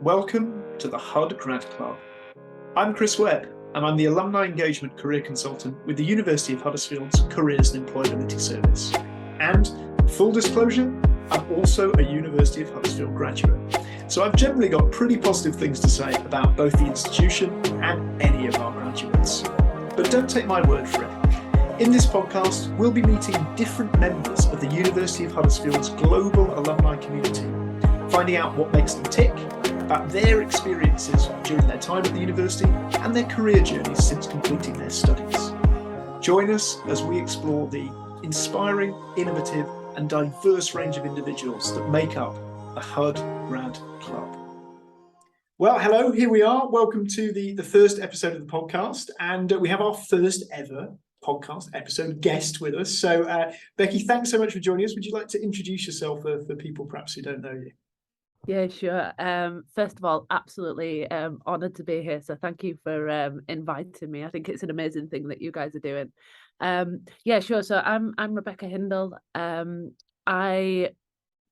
Welcome to the Hud Grad Club. I'm Chris Webb, and I'm the Alumni Engagement Career Consultant with the University of Huddersfield's Careers and Employability Service. And, full disclosure, I'm also a University of Huddersfield graduate. So I've generally got pretty positive things to say about both the institution and any of our graduates. But don't take my word for it. In this podcast, we'll be meeting different members of the University of Huddersfield's global alumni community, finding out what makes them tick, about their experiences during their time at the university and their career journeys since completing their studies. Join us as we explore the inspiring, innovative and diverse range of individuals that make up the Hud Grad Club. Well, hello, here we are. Welcome to the first episode of the podcast, and we have our first ever podcast episode guest with us. So, Becky, thanks so much for joining us. Would you like to introduce yourself for people perhaps who don't know you? Yeah, sure. First of all, absolutely honoured to be here. So thank you for inviting me. I think it's an amazing thing that you guys are doing. Yeah, sure. So I'm Rebecca Hindle. I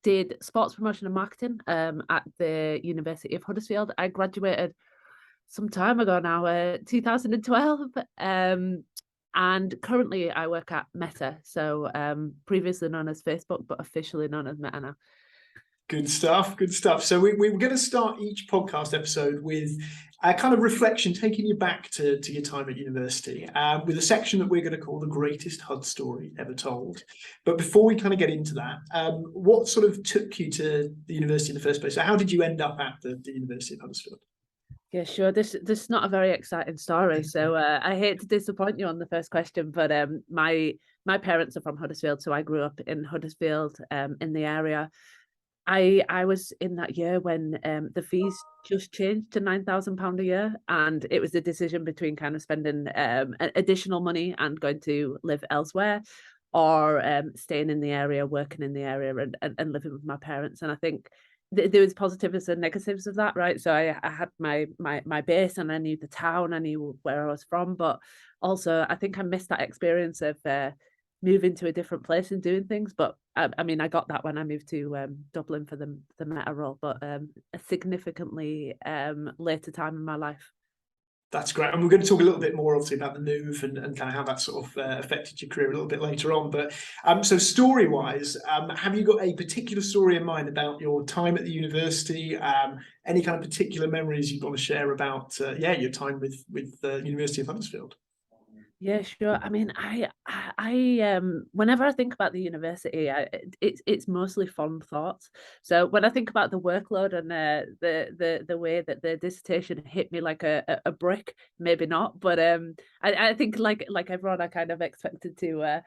did sports promotion and marketing at the University of Huddersfield. I graduated some time ago now, 2012. And currently I work at Meta. So previously known as Facebook, but officially known as Meta now. Good stuff, good stuff. So we're going to start each podcast episode with a kind of reflection, taking you back to your time at university, with a section that we're going to call the greatest Hud story ever told. But before we kind of get into that, what sort of took you to the university in the first place? So how did you end up at the University of Huddersfield? Yeah, sure. This is not a very exciting story, so I hate to disappoint you on the first question, but my parents are from Huddersfield, so I grew up in Huddersfield, in the area. I was in that year when the fees just changed to £9,000 a year, and it was a decision between kind of spending additional money and going to live elsewhere, or staying in the area, working in the area, and living with my parents. And I think there was positives and negatives of that, right? So I had my base, and I knew the town, I knew where I was from, but also I think I missed that experience of moving to a different place and doing things. But I mean, I got that when I moved to Dublin for the Meta role, but a significantly later time in my life. That's great. And we're going to talk a little bit more, obviously, about the move and kind of how that sort of affected your career a little bit later on. But so story-wise, have you got a particular story in mind about your time at the university? Any kind of particular memories you want to share about, your time with the University of Huddersfield? Yeah, sure. I mean, I whenever I think about the university, it's mostly fond thoughts. So when I think about the workload and the way that the dissertation hit me like a brick, maybe not, but I think like everyone, I kind of expected to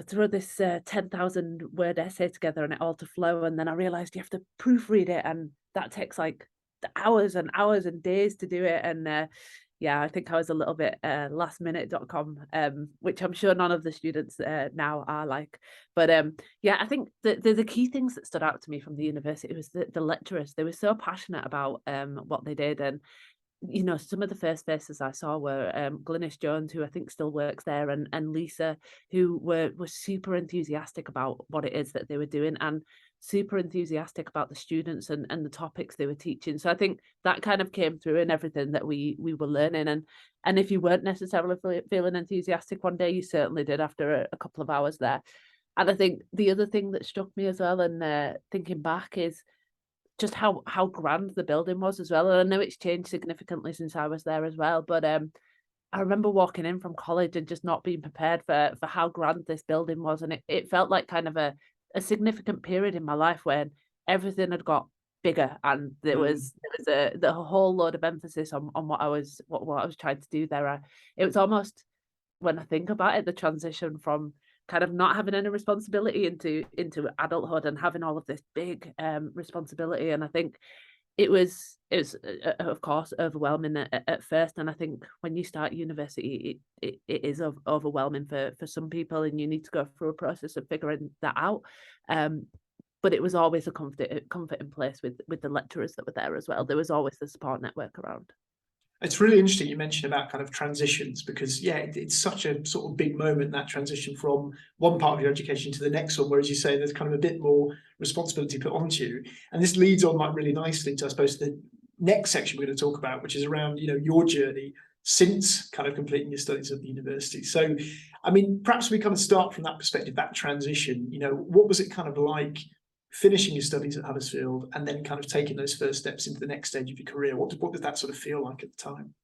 throw this 10,000 word essay together and it all to flow, and then I realized you have to proofread it, and that takes like hours and hours and days to do it, and yeah, I think I was a little bit lastminute.com, which I'm sure none of the students now are like. But yeah, I think the key things that stood out to me from the university was the lecturers. They were so passionate about what they did. And some of the first faces I saw were Glynis Jones, who I think still works there, and Lisa, who were super enthusiastic about what it is that they were doing, and super enthusiastic about the students and the topics they were teaching. So I think that kind of came through in everything that we were learning. And if you weren't necessarily feeling enthusiastic one day, you certainly did after a couple of hours there. And I think the other thing that struck me as well, and thinking back, is just how grand the building was as well. And I know it's changed significantly since I was there as well, but I remember walking in from college and just not being prepared for how grand this building was, and it felt like kind of a significant period in my life when everything had got bigger, and there was the whole load of emphasis on what I was trying to do there. It was almost, when I think about it, the transition from kind of not having any responsibility into adulthood and having all of this big responsibility. And I think it was of course overwhelming at first, and I think when you start university it is overwhelming for some people, and you need to go through a process of figuring that out. But it was always a comforting place with the lecturers that were there as well. There was always the support network around. It's really interesting you mentioned about kind of transitions, because it's such a sort of big moment, that transition from one part of your education to the next one, where, as you say, there's kind of a bit more responsibility put onto you. And this leads on like really nicely to, I suppose, the next section we're going to talk about, which is around, your journey since kind of completing your studies at the university. So, I mean, perhaps we kind of start from that perspective, that transition. What was it kind of like finishing your studies at Huddersfield and then kind of taking those first steps into the next stage of your career? What did that sort of feel like at the time?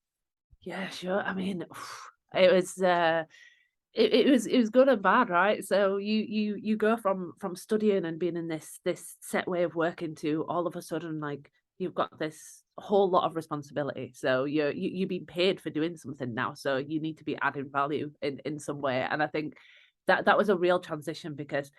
Yeah, sure. I mean, it was it was good and bad, right? So you go from studying and being in this set way of working to all of a sudden, like, you've got this whole lot of responsibility. So you're being paid for doing something now. So you need to be adding value in some way. And I think that was a real transition, because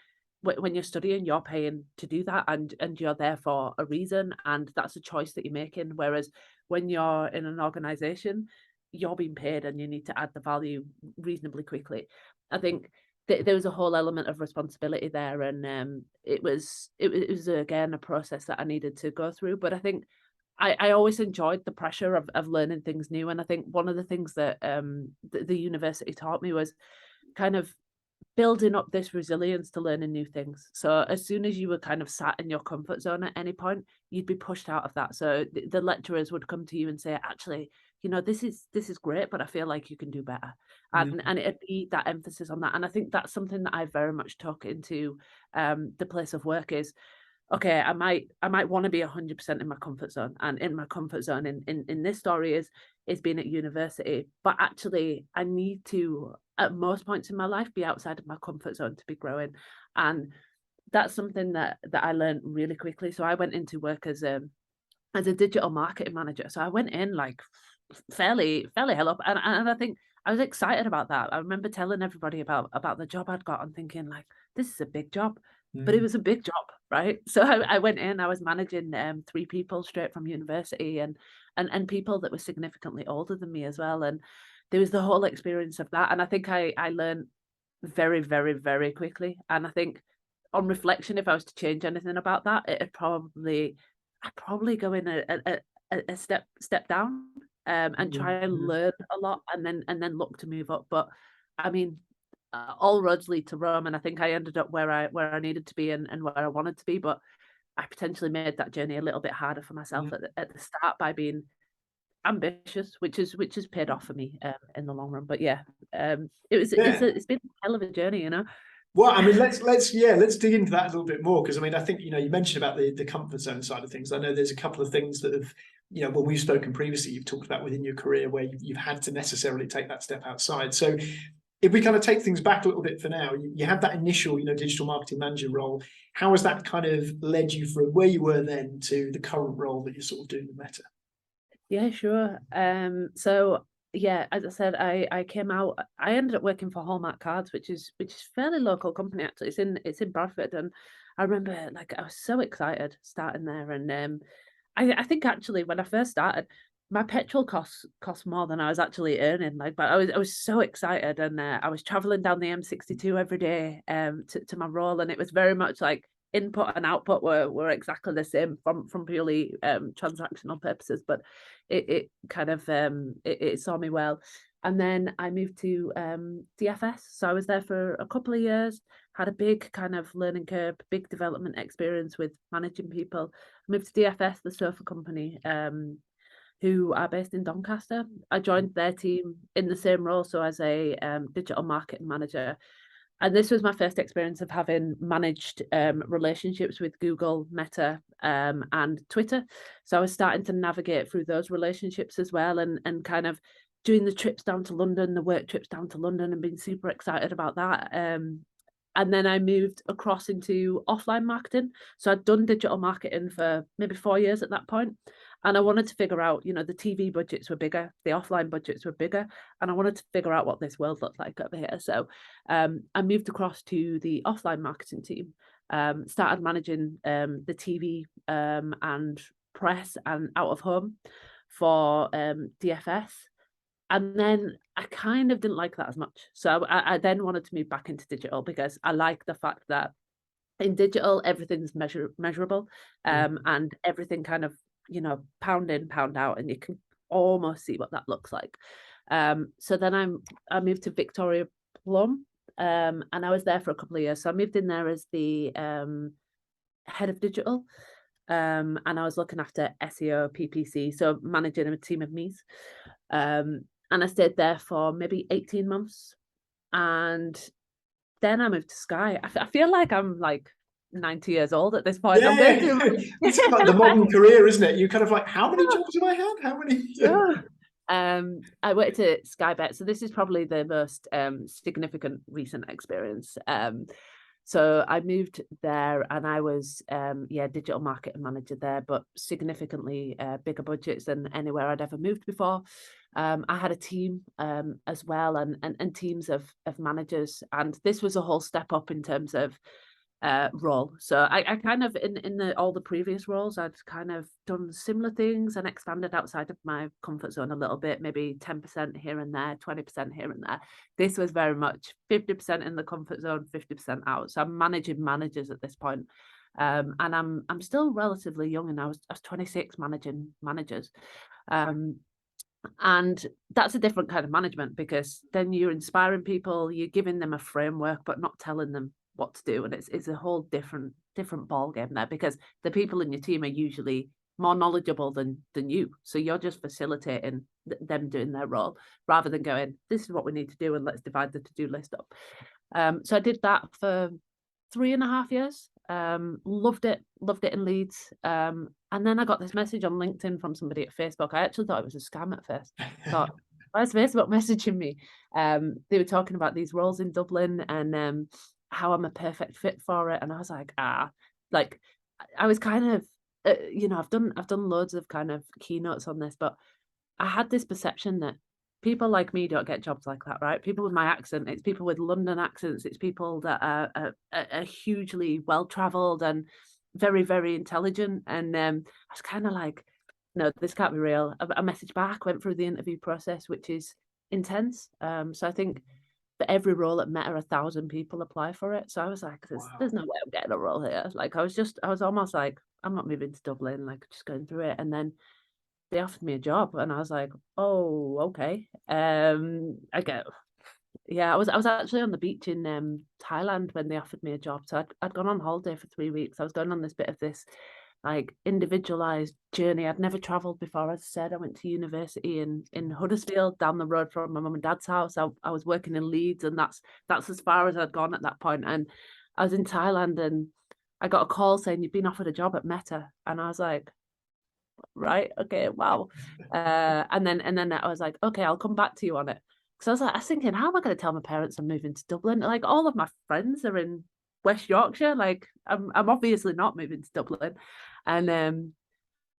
when you're studying, you're paying to do that, and you're there for a reason, and that's a choice that you're making. Whereas when you're in an organization, you're being paid and you need to add the value reasonably quickly. I think there was a whole element of responsibility there, and it was again a process that I needed to go through. But I think I always enjoyed the pressure of learning things new, and I think one of the things that the university taught me was kind of building up this resilience to learning new things. So as soon as you were kind of sat in your comfort zone at any point, you'd be pushed out of that. So the lecturers would come to you and say, actually, this is great, but I feel like you can do better. And it'd be that emphasis on that. And I think that's something that I very much took into the place of work is, okay, I might want to be 100% in my comfort zone. And in my comfort zone in this story is being at university. But actually I need to, at most points in my life, be outside of my comfort zone to be growing. And that's something that I learned really quickly. So I went into work as a digital marketing manager. So I went in like fairly hell up. And I think I was excited about that. I remember telling everybody about the job I'd got and thinking like, this is a big job. But it was a big job, right? So I went in, I was managing 3 people straight from university, and people that were significantly older than me as well. And there was the whole experience of that. And I think I learned very, very, very quickly. And I think on reflection, if I was to change anything about that, I'd probably go in a step down, and try and learn a lot, and then look to move up. But I mean, all roads lead to Rome, and I think I ended up where I needed to be, and where I wanted to be. But I potentially made that journey a little bit harder for myself at the start by being ambitious, which has paid off for me in the long run. But yeah, it's been a hell of a journey, Well, I mean, let's dig into that a little bit more, because I mean, I think you mentioned about the comfort zone side of things. I know there's a couple of things that have, when we've spoken previously, you've talked about within your career where you've had to necessarily take that step outside. So if we kind of take things back a little bit for now, you had that initial, digital marketing manager role. How has that kind of led you from where you were then to the current role that you're sort of doing with Meta? Yeah, sure. So yeah, as I said, I came out. I ended up working for Hallmark Cards, which is fairly local company actually. It's in Bradford, and I remember like I was so excited starting there, and I think actually when I first started, my petrol cost more than I was actually earning. Like, but I was so excited, and I was traveling down the M62 every day to my role, and it was very much like input and output were exactly the same from purely transactional purposes. But it kind of it saw me well. And then I moved to DFS. So I was there for a couple of years, had a big kind of learning curve, big development experience with managing people. I moved to DFS, the sofa company, who are based in Doncaster. I joined their team in the same role, so as a digital marketing manager. And this was my first experience of having managed relationships with Google, Meta, and Twitter. So I was starting to navigate through those relationships as well, and kind of doing the trips down to London, the work trips down to London, and being super excited about that. And then I moved across into offline marketing. So I'd done digital marketing for maybe 4 years at that point. And I wanted to figure out, the TV budgets were bigger, the offline budgets were bigger, and I wanted to figure out what this world looked like over here. So I moved across to the offline marketing team, started managing the TV and press and out of home for DFS. And then I kind of didn't like that as much. So I then wanted to move back into digital, because I like the fact that in digital, everything's measurable, and everything kind of, pound in, pound out, and you can almost see what that looks like. So then I moved to Victoria Plum, and I was there for a couple of years. So I moved in there as the head of digital, and I was looking after SEO, PPC, so managing a team of me's. And I stayed there for maybe 18 months. And then I moved to Sky. I feel like I'm like 90 years old at this point. I'm going through It's like the modern career, isn't it? You kind of like, how many jobs have I had? How many? I worked at Sky Bet, so this is probably the most significant recent experience. So I moved there and I was digital marketing manager there, but significantly bigger budgets than anywhere I'd ever moved before. I had a team as well, and teams of managers, and this was a whole step up in terms of role. So I kind of in all the previous roles, I'd kind of done similar things and expanded outside of my comfort zone a little bit, maybe 10% here and there, 20% here and there. This was very much 50% in the comfort zone, 50% out. So I'm managing managers at this point. And I'm still relatively young, and I was 26 managing managers. And that's a different kind of management, because then you're inspiring people, you're giving them a framework, but not telling them what to do. And it's a whole different ball game there, because the people in your team are usually more knowledgeable than you. So you're just facilitating them doing their role, rather than going, this is what we need to do and let's divide the to-do list up. So I did that for 3.5 years. Loved it in Leeds. And then I got this message on LinkedIn from somebody at Facebook. I actually thought it was a scam at first. I thought, why is Facebook messaging me? They were talking about these roles in Dublin and how I'm a perfect fit for it. And I was like, like I was kind of, I've done loads of kind of keynotes on this, but I had this perception that people like me don't get jobs like that, right? People with my accent, it's people with London accents, it's people that are hugely well-traveled and very, very intelligent. And I was kind of like, no, this can't be real. I messaged back, went through the interview process, which is intense. So I think for every role at Meta, 1,000 people apply for it. So I was like, there's no way I'm getting a role here. Like I was almost like, I'm not moving to Dublin, like just going through it. And then they offered me a job, and I was like, oh, okay. I was actually on the beach in Thailand when they offered me a job. So I'd gone on holiday for 3 weeks. I was going on this bit of this like individualized journey. I'd never traveled before. As I said, I went to university in Huddersfield, down the road from my mum and dad's house. I was working in Leeds, and that's as far as I'd gone at that point. And I was in Thailand, and I got a call saying, you've been offered a job at Meta. And I was like, right, okay, wow. And then I was like, okay, I'll come back to you on it. Because I was thinking, how am I going to tell my parents I'm moving to Dublin? Like all of my friends are in West Yorkshire. Like I'm obviously not moving to Dublin. And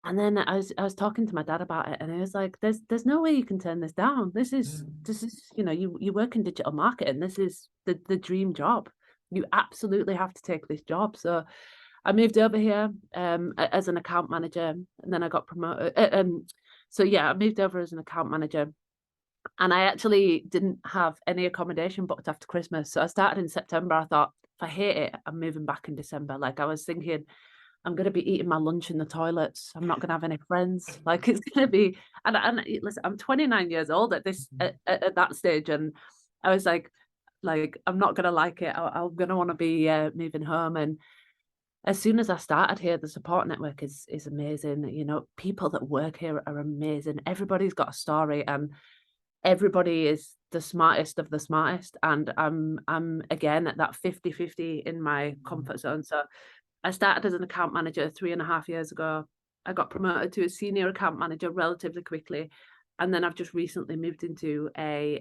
then I was talking to my dad about it, and he was like, there's no way you can turn this down. This is you work in digital marketing. This is the dream job. You absolutely have to take this job. So I moved over here as an account manager, and then I got promoted. I moved over as an account manager, and I actually didn't have any accommodation booked after Christmas. So I started in September. I thought, if I hate it, I'm moving back in December. Like I was thinking, I'm going to be eating my lunch in the toilets. I'm not going to have any friends. Like it's going to be, and listen, I'm 29 years old at this at that stage, and I was like I'm not going to like it. I'm going to want to be moving home. And as soon as I started here, the support network is amazing. You know, people that work here are amazing. Everybody's got a story, and everybody is the smartest of the smartest. And I'm again at that 50-50 in my comfort zone. So I started as an account manager 3.5 years ago. I got promoted to a senior account manager relatively quickly. And then I've just recently moved into a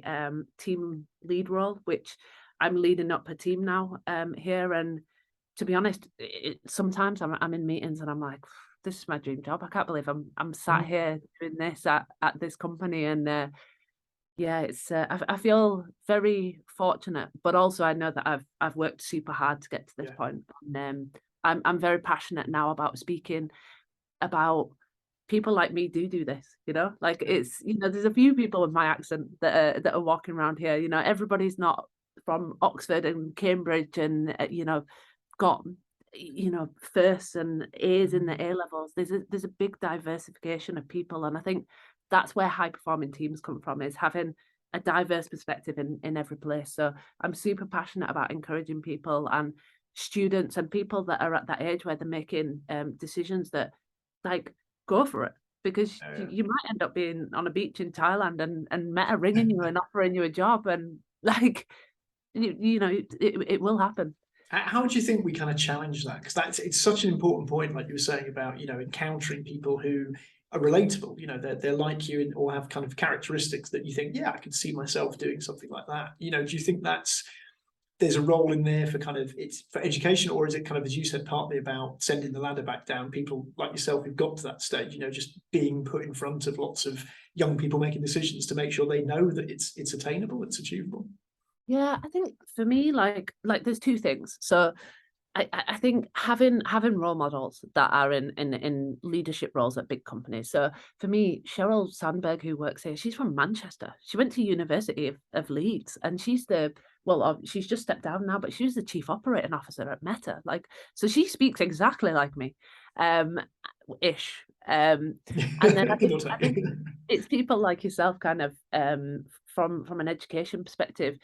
team lead role, which I'm leading up a team now here. And to be honest, sometimes I'm in meetings and I'm like, this is my dream job. I can't believe I'm sat here doing this at this company. And it's I feel very fortunate, but also I know that I've worked super hard to get to this point. And I'm very passionate now about speaking about people like me do this, like it's, there's a few people with my accent that are walking around here. Everybody's not from Oxford and Cambridge and got firsts and A's in the A levels. There's a big diversification of people, and I think that's where high performing teams come from, is having a diverse perspective in every place. So I'm super passionate about encouraging people and students and people that are at that age where they're making decisions that, like, go for it, because you might end up being on a beach in Thailand and Meta ringing you and offering you a job, and like it will happen. How do you think we kind of challenge that? Because it's such an important point, like you were saying about, encountering people who are relatable, they're like you or have kind of characteristics that you think, yeah, I could see myself doing something like that. Do you think there's a role in there for it's for education, or is it kind of, as you said, partly about sending the ladder back down, people like yourself who've got to that stage, just being put in front of lots of young people making decisions to make sure they know that it's attainable, it's achievable? Yeah, I think for me, like there's two things. So I think having role models that are in leadership roles at big companies. So for me, Sheryl Sandberg, who works here, she's from Manchester. She went to University of Leeds, and she's she's just stepped down now, but she was the chief operating officer at Meta. Like, so she speaks exactly like me, ish. And then I think it's people like yourself, kind of from an education perspective,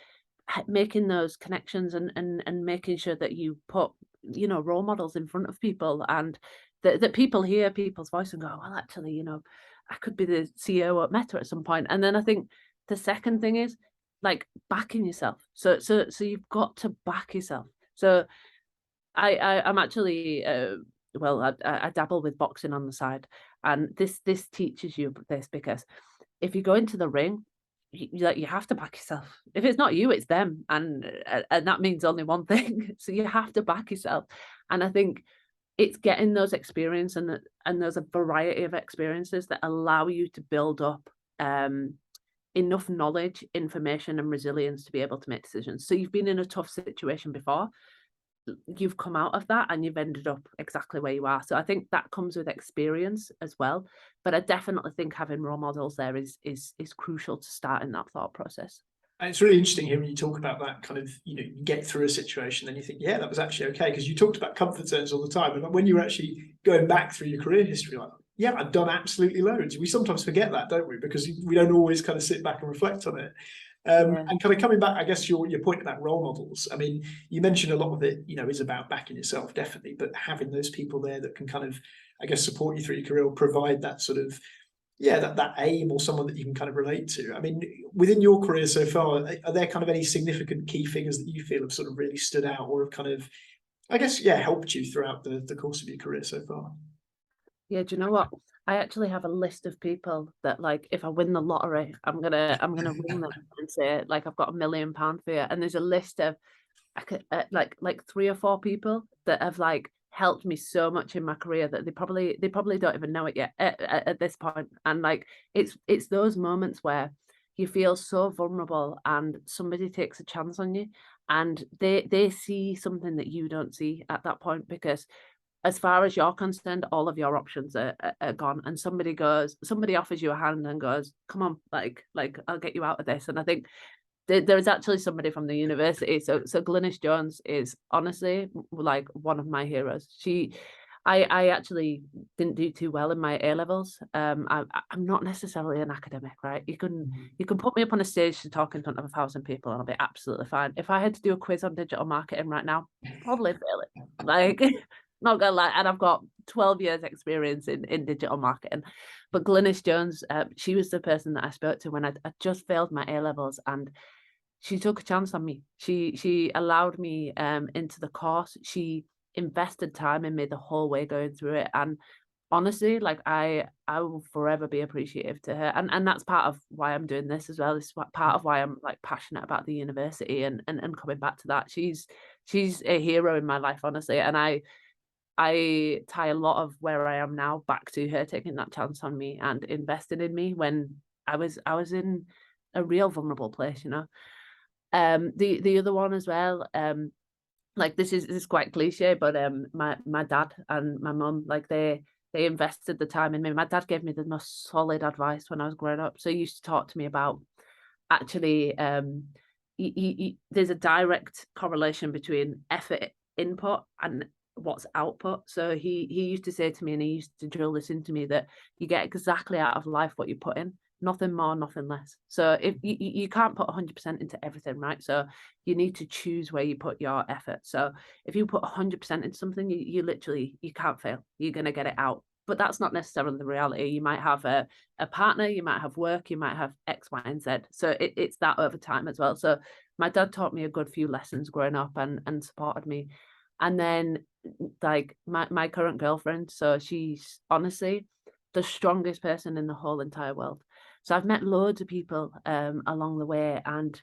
making those connections and making sure that you put role models in front of people, and that people hear people's voice and go, well, actually, I could be the CEO at Meta at some point. And then I think the second thing is, like, backing yourself. So you've got to back yourself. So I'm actually I dabble with boxing on the side, and this teaches you this, because if you go into the ring, you have to back yourself. If it's not you, it's them, and that means only one thing. So you have to back yourself, and I think it's getting those experience and there's a variety of experiences that allow you to build up enough knowledge, information, and resilience to be able to make decisions. So you've been in a tough situation before, you've come out of that, and you've ended up exactly where you are. So I think that comes with experience as well. But I definitely think having role models there is crucial to starting that thought process. And it's really interesting hearing you talk about that kind of, you get through a situation and you think, yeah, that was actually okay. Because you talked about comfort zones all the time. And when you're actually going back through your career history, like, yeah, I've done absolutely loads. We sometimes forget that, don't we? Because we don't always kind of sit back and reflect on it. And kind of coming back, I guess your point about role models. I mean, you mentioned a lot of it, is about backing yourself, definitely, but having those people there that can kind of, I guess, support you through your career, or provide that sort of, that aim, or someone that you can kind of relate to. I mean, within your career so far, are there kind of any significant key figures that you feel have sort of really stood out, or have kind of, I guess, helped you throughout the course of your career so far? Yeah, do you know what? I actually have a list of people that, like, if I win the lottery, I'm gonna ring them and say, like, I've got £1 million for you. And there's a list of like 3 or 4 people that have, like, helped me so much in my career that they probably don't even know it yet at this point. And, like, it's those moments where you feel so vulnerable and somebody takes a chance on you, and they see something that you don't see at that point, because as far as you're concerned, all of your options are gone, and somebody offers you a hand and goes, come on, like I'll get you out of this. And I think there is actually somebody from the university. So Glynis Jones is honestly like one of my heroes. I actually didn't do too well in my A levels. I'm not necessarily an academic, right? You can put me up on a stage to talk in front of 1,000 people and I'll be absolutely fine. If I had to do a quiz on digital marketing right now, probably fail it. Like, not gonna lie. And I've got 12 years experience in digital marketing. But Glynis Jones, she was the person that I spoke to when I just failed my A levels, and she took a chance on me. She allowed me into the course. She invested time in me the whole way going through it. And honestly, like, I will forever be appreciative to her. And that's part of why I'm doing this as well. It's part of why I'm, like, passionate about the university and coming back to that. She's a hero in my life, honestly. And I tie a lot of where I am now back to her taking that chance on me and investing in me when I was in a real vulnerable place, The other one as well, like, this is quite cliche, but my dad and my mum, like, they invested the time in me. My dad gave me the most solid advice when I was growing up. So he used to talk to me about, actually, there's a direct correlation between effort input and what's output. So he used to say to me, and he used to drill this into me, that you get exactly out of life what you put in, nothing more, nothing less. So if you can't put 100% into everything, right? So you need to choose where you put your effort. So if you put 100% into something, you literally, you can't fail. You're going to get it out. But that's not necessarily the reality. You might have a partner, you might have work, you might have X, Y, and Z. So it's that over time as well. So my dad taught me a good few lessons growing up and supported me. And then like my current girlfriend, so she's honestly the strongest person in the whole entire world. So I've met loads of people along the way, and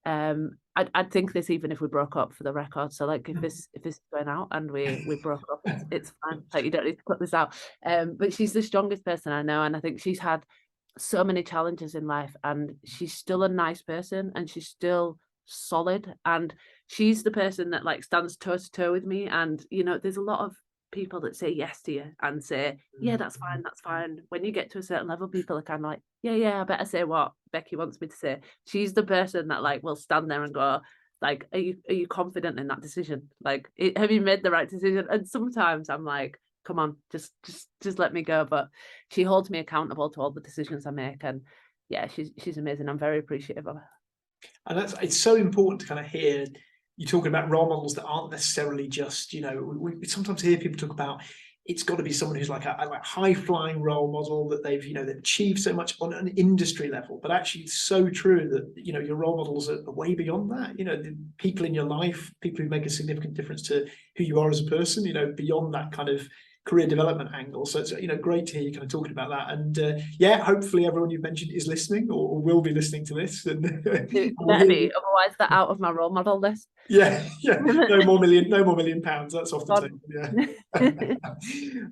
I'd think this even if we broke up, for the record. So like if this is going out and we broke up, it's fine. Like you don't need to put this out. But she's the strongest person I know, and I think she's had so many challenges in life, and she's still a nice person, and she's still solid, and she's the person that like stands toe to toe with me. And there's a lot of people that say yes to you and say, yeah, that's fine. When you get to a certain level, people are kind of like, yeah, I better say what Becky wants me to say. She's the person that like will stand there and go, like, are you confident in that decision? Like, have you made the right decision? And sometimes I'm like, come on, just let me go. But she holds me accountable to all the decisions I make, and yeah, she's amazing. I'm very appreciative of her. And it's so important to kind of hear you talking about role models that aren't necessarily just, we sometimes hear people talk about it's got to be someone who's like a high flying role model, that they've achieved so much on an industry level. But actually it's so true that your role models are way beyond that. The people in your life, people who make a significant difference to who you are as a person, beyond that kind of career development angle. So it's great to hear you kind of talking about that. And hopefully everyone you've mentioned is listening or will be listening to this. And It better be, otherwise they're out of my role model list. Yeah. No more £1 million. That's off the table. Yeah.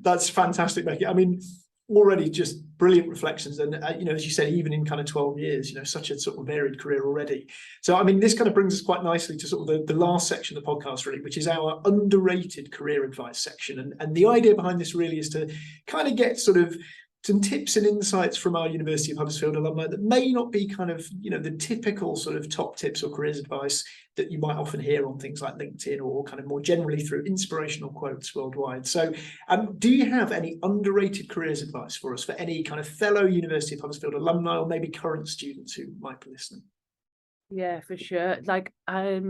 That's fantastic, Becky. I mean, already just brilliant reflections. And, as you said, even in kind of 12 years, such a sort of varied career already. So, I mean, this kind of brings us quite nicely to sort of the last section of the podcast, really, which is our underrated career advice section. And the idea behind this really is to kind of get sort of some tips and insights from our University of Huddersfield alumni that may not be kind of, the typical sort of top tips or careers advice that you might often hear on things like LinkedIn or kind of more generally through inspirational quotes worldwide. So do you have any underrated careers advice for us, for any kind of fellow University of Huddersfield alumni or maybe current students who might be listening? Yeah, for sure. Like I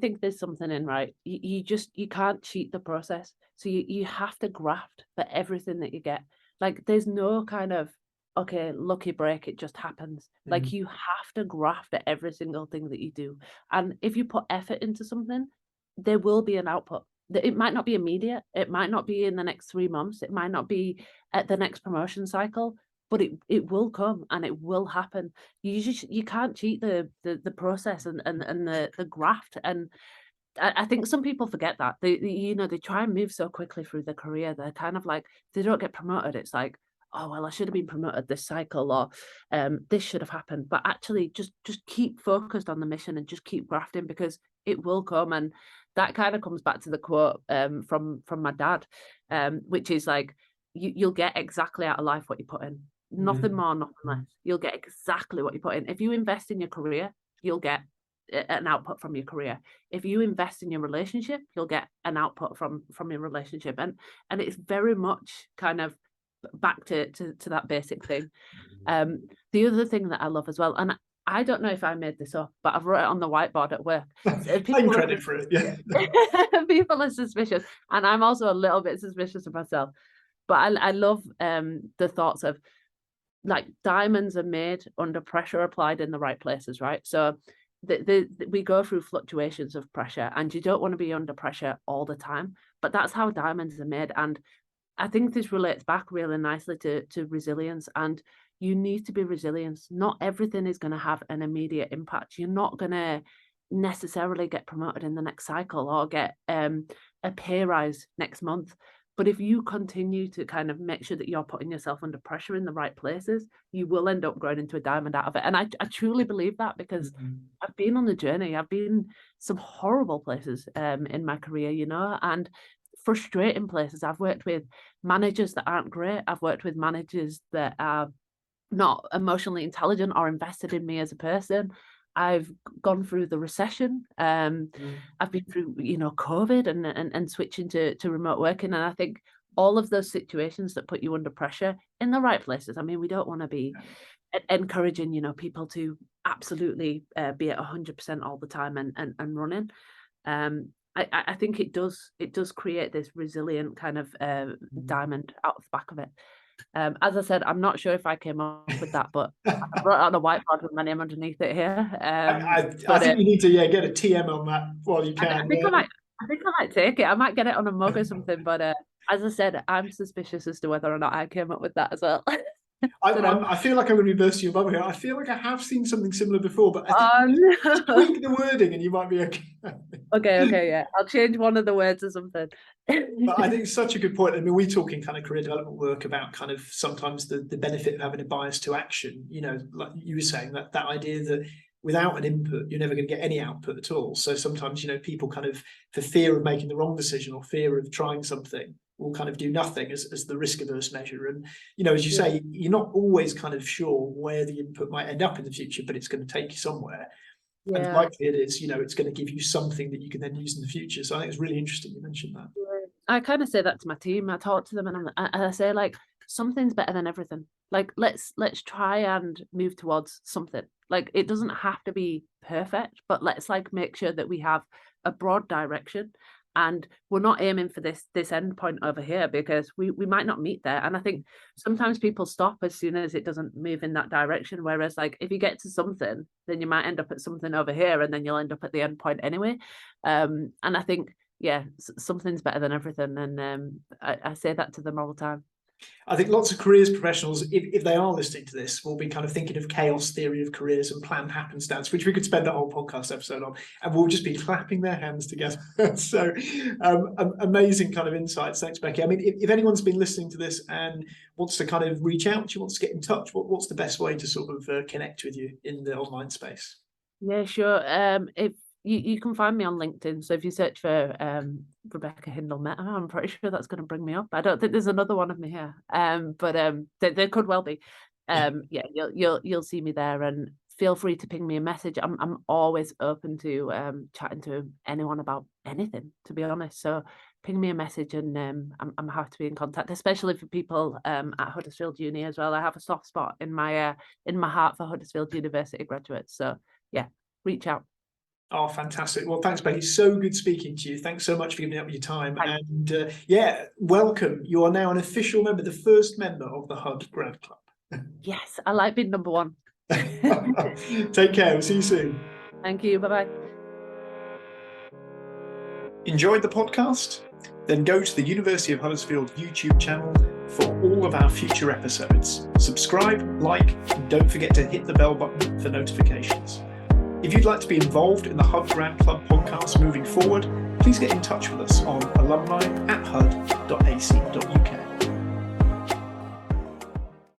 think there's something in, right? You can't cheat the process. So you have to graft for everything that you get. Like there's no kind of, okay, lucky break, it just happens. Like you have to graft at every single thing that you do. And if you put effort into something, there will be an output. It might not be immediate. It might not be in the next 3 months. It might not be at the next promotion cycle, but it will come and it will happen. You can't cheat the process and the graft. And I think some people forget that. They try and move so quickly through their career. They're kind of like, if they don't get promoted, it's like, oh well, I should have been promoted this cycle, or this should have happened. But actually just keep focused on the mission and just keep grafting, because it will come. And that kind of comes back to the quote from my dad, which is like, you'll get exactly out of life what you put in. Nothing more, nothing less. You'll get exactly what you put in. If you invest in your career, you'll get an output from your career. If you invest in your relationship, you'll get an output from your relationship. And it's very much kind of back to that basic thing. The other thing that I love as well, and I don't know if I made this up, but I've wrote it on the whiteboard at work. Claim credit for it, yeah. People are suspicious, and I'm also a little bit suspicious of myself. But I love the thoughts of, like, diamonds are made under pressure applied in the right places, right? So we go through fluctuations of pressure, and you don't want to be under pressure all the time, but that's how diamonds are made. And I think this relates back really nicely to resilience, and you need to be resilient. Not everything is going to have an immediate impact. You're not going to necessarily get promoted in the next cycle or get a pay rise next month. But if you continue to kind of make sure that you're putting yourself under pressure in the right places, you will end up growing into a diamond out of it. And I truly believe that, because I've been on the journey. I've been some horrible places in my career, and frustrating places. I've worked with managers that aren't great. I've worked with managers that are not emotionally intelligent or invested in me as a person. I've gone through the recession. I've been through, COVID and switching to remote working. And I think all of those situations that put you under pressure in the right places. I mean, we don't want to be encouraging, people to absolutely be at 100% all the time and running. I think it does create this resilient kind of diamond out of the back of it. As I said, I'm not sure if I came up with that, but I wrote it on a whiteboard with my name underneath it here. I think you need to get a TM on that while you can. I think I might take it. I might get it on a mug or something. But as I said, I'm suspicious as to whether or not I came up with that as well. I feel like I'm going to be bursting your bubble here. I feel like I have seen something similar before, but I think just tweak the wording and you might be okay. Okay, yeah. I'll change one of the words or something. But I think it's such a good point. I mean, we're talking kind of career development work about kind of sometimes the benefit of having a bias to action. Like you were saying, that idea that without an input, you're never going to get any output at all. So sometimes, people kind of, for fear of making the wrong decision or fear of trying something, will kind of do nothing as the risk averse measure. And, as you say, you're not always kind of sure where the input might end up in the future, but it's going to take you somewhere. Yeah. And likely it is, it's going to give you something that you can then use in the future. So I think it's really interesting you mentioned that. I kind of say that to my team. I talk to them and I say, like, something's better than everything. Like, let's try and move towards something. Like, it doesn't have to be perfect, but let's make sure that we have a broad direction. And we're not aiming for this end point over here because we might not meet there. And I think sometimes people stop as soon as it doesn't move in that direction. Whereas if you get to something, then you might end up at something over here and then you'll end up at the end point anyway. And I think, something's better than everything. And I say that to them all the time. I think lots of careers professionals, if they are listening to this, will be kind of thinking of chaos theory of careers and planned happenstance, which we could spend a whole podcast episode on, and we'll just be clapping their hands together. So amazing kind of insights. Thanks, Becky. I mean, if anyone's been listening to this and wants to kind of reach out to you, wants to get in touch, what's the best way to sort of connect with you in the online space? Yeah, sure. If you can find me on LinkedIn. So if you search for Rebecca Hindle Meta, I'm pretty sure that's going to bring me up. I don't think there's another one of me here, but there could well be. You'll see me there, and feel free to ping me a message. I'm always open to chatting to anyone about anything, to be honest. So ping me a message, and I'm happy to be in contact, especially for people at Huddersfield Uni as well. I have a soft spot in my heart for Huddersfield University graduates. So yeah, reach out. Oh, fantastic. Well, thanks, Becky. So good speaking to you. Thanks so much for giving up your time. Thanks. And welcome. You are now an official member, the first member of the Hud Grad Club. Yes, I like being number one. Take care. We'll see you soon. Thank you. Bye-bye. Enjoyed the podcast? Then go to the University of Huddersfield YouTube channel for all of our future episodes. Subscribe, like, and don't forget to hit the bell button for notifications. If you'd like to be involved in the Hud Grad Club podcast moving forward, please get in touch with us on alumni@hud.ac.uk.